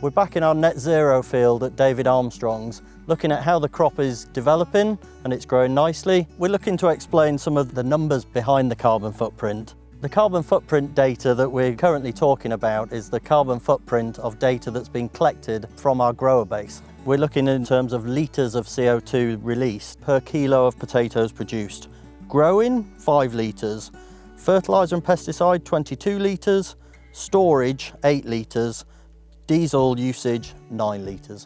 We're back in our net zero field at David Armstrong's, looking at how the crop is developing and it's growing nicely. We're looking to explain some of the numbers behind the carbon footprint. The carbon footprint data that we're currently talking about is the carbon footprint of data that's been collected from our grower base. We're looking in terms of litres of CO2 released per kilo of potatoes produced. Growing, 5 litres. Fertiliser and pesticide, 22 litres. Storage, 8 litres. Diesel usage, 9 litres.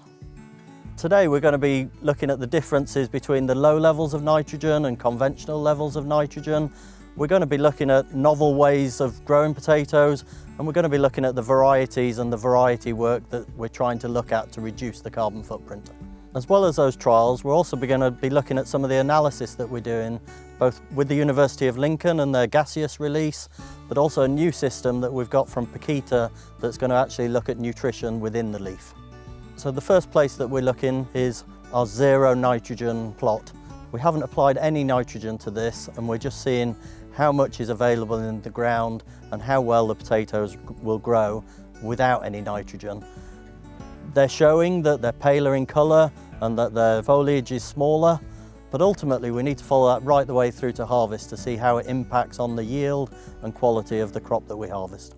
Today we're going to be looking at the differences between the low levels of nitrogen and conventional levels of nitrogen. We're going to be looking at novel ways of growing potatoes, and we're going to be looking at the varieties and the variety work that we're trying to look at to reduce the carbon footprint. As well as those trials, we're also going to be looking at some of the analysis that we're doing, both with the University of Lincoln and their gaseous release, but also a new system that we've got from Paquita that's going to actually look at nutrition within the leaf. So the first place that we're looking is our zero nitrogen plot. We haven't applied any nitrogen to this, and we're just seeing how much is available in the ground and how well the potatoes will grow without any nitrogen. They're showing that they're paler in colour and that their foliage is smaller, but ultimately we need to follow that right the way through to harvest to see how it impacts on the yield and quality of the crop that we harvest.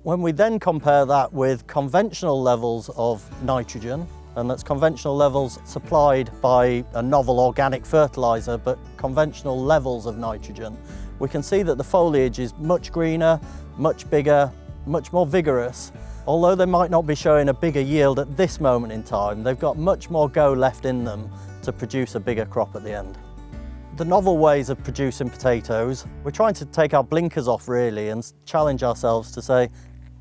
When we then compare that with conventional levels of nitrogen, and that's conventional levels supplied by a novel organic fertiliser, but conventional levels of nitrogen, we can see that the foliage is much greener, much bigger, much more vigorous. Although they might not be showing a bigger yield at this moment in time, they've got much more go left in them to produce a bigger crop at the end. The novel ways of producing potatoes, we're trying to take our blinkers off really and challenge ourselves to say,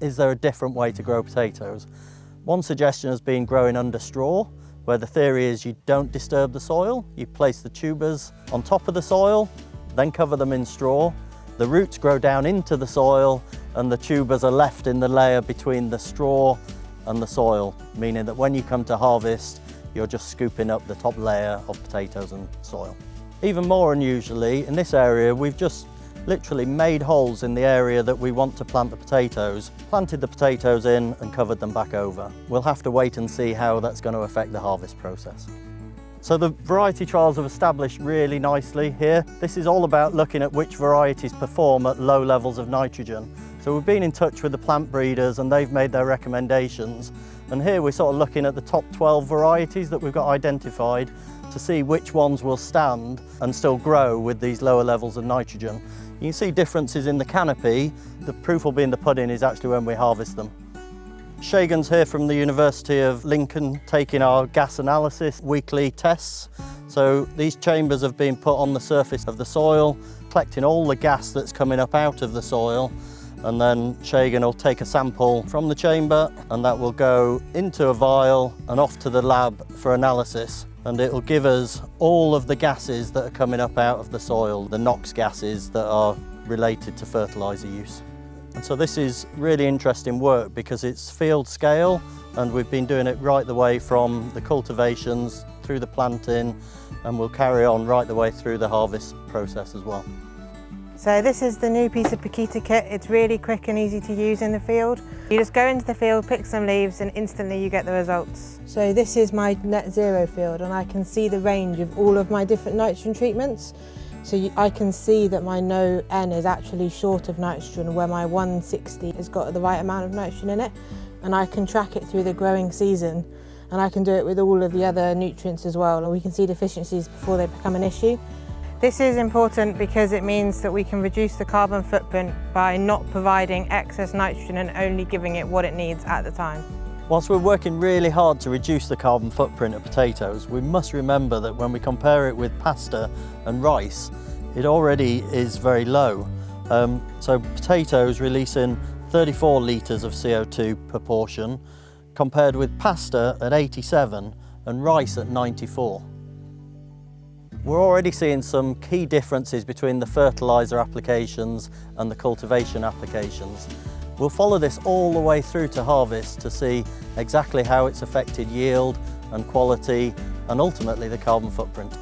is there a different way to grow potatoes? One suggestion has been growing under straw, where the theory is you don't disturb the soil. You place the tubers on top of the soil, then cover them in straw. The roots grow down into the soil and the tubers are left in the layer between the straw and the soil, meaning that when you come to harvest, you're just scooping up the top layer of potatoes and soil. Even more unusually, in this area, we've just literally made holes in the area that we want to plant the potatoes, planted the potatoes in and covered them back over. We'll have to wait and see how that's going to affect the harvest process. So the variety trials have established really nicely here. This is all about looking at which varieties perform at low levels of nitrogen. So we've been in touch with the plant breeders and they've made their recommendations. And here we're sort of looking at the top 12 varieties that we've got identified to see which ones will stand and still grow with these lower levels of nitrogen. You can see differences in the canopy. The proof will be in the pudding is actually when we harvest them. Shagan's here from the University of Lincoln taking our gas analysis weekly tests. So these chambers have been put on the surface of the soil, collecting all the gas that's coming up out of the soil, and then Shagan will take a sample from the chamber and that will go into a vial and off to the lab for analysis. And it will give us all of the gases that are coming up out of the soil, the NOx gases that are related to fertiliser use. And so this is really interesting work because it's field scale and we've been doing it right the way from the cultivations through the planting, and we'll carry on right the way through the harvest process as well. So this is the new piece of Paquita kit. It's really quick and easy to use in the field. You just go into the field, pick some leaves, and instantly you get the results. So this is my net zero field, and I can see the range of all of my different nitrogen treatments. So I can see that my no N is actually short of nitrogen, where my 160 has got the right amount of nitrogen in it. And I can track it through the growing season, and I can do it with all of the other nutrients as well. And we can see deficiencies before they become an issue. This is important because it means that we can reduce the carbon footprint by not providing excess nitrogen and only giving it what it needs at the time. Whilst we're working really hard to reduce the carbon footprint of potatoes, we must remember that when we compare it with pasta and rice, it already is very low. So potatoes releasing 34 litres of CO2 per portion, compared with pasta at 87 and rice at 94. We're already seeing some key differences between the fertiliser applications and the cultivation applications. We'll follow this all the way through to harvest to see exactly how it's affected yield and quality and ultimately the carbon footprint.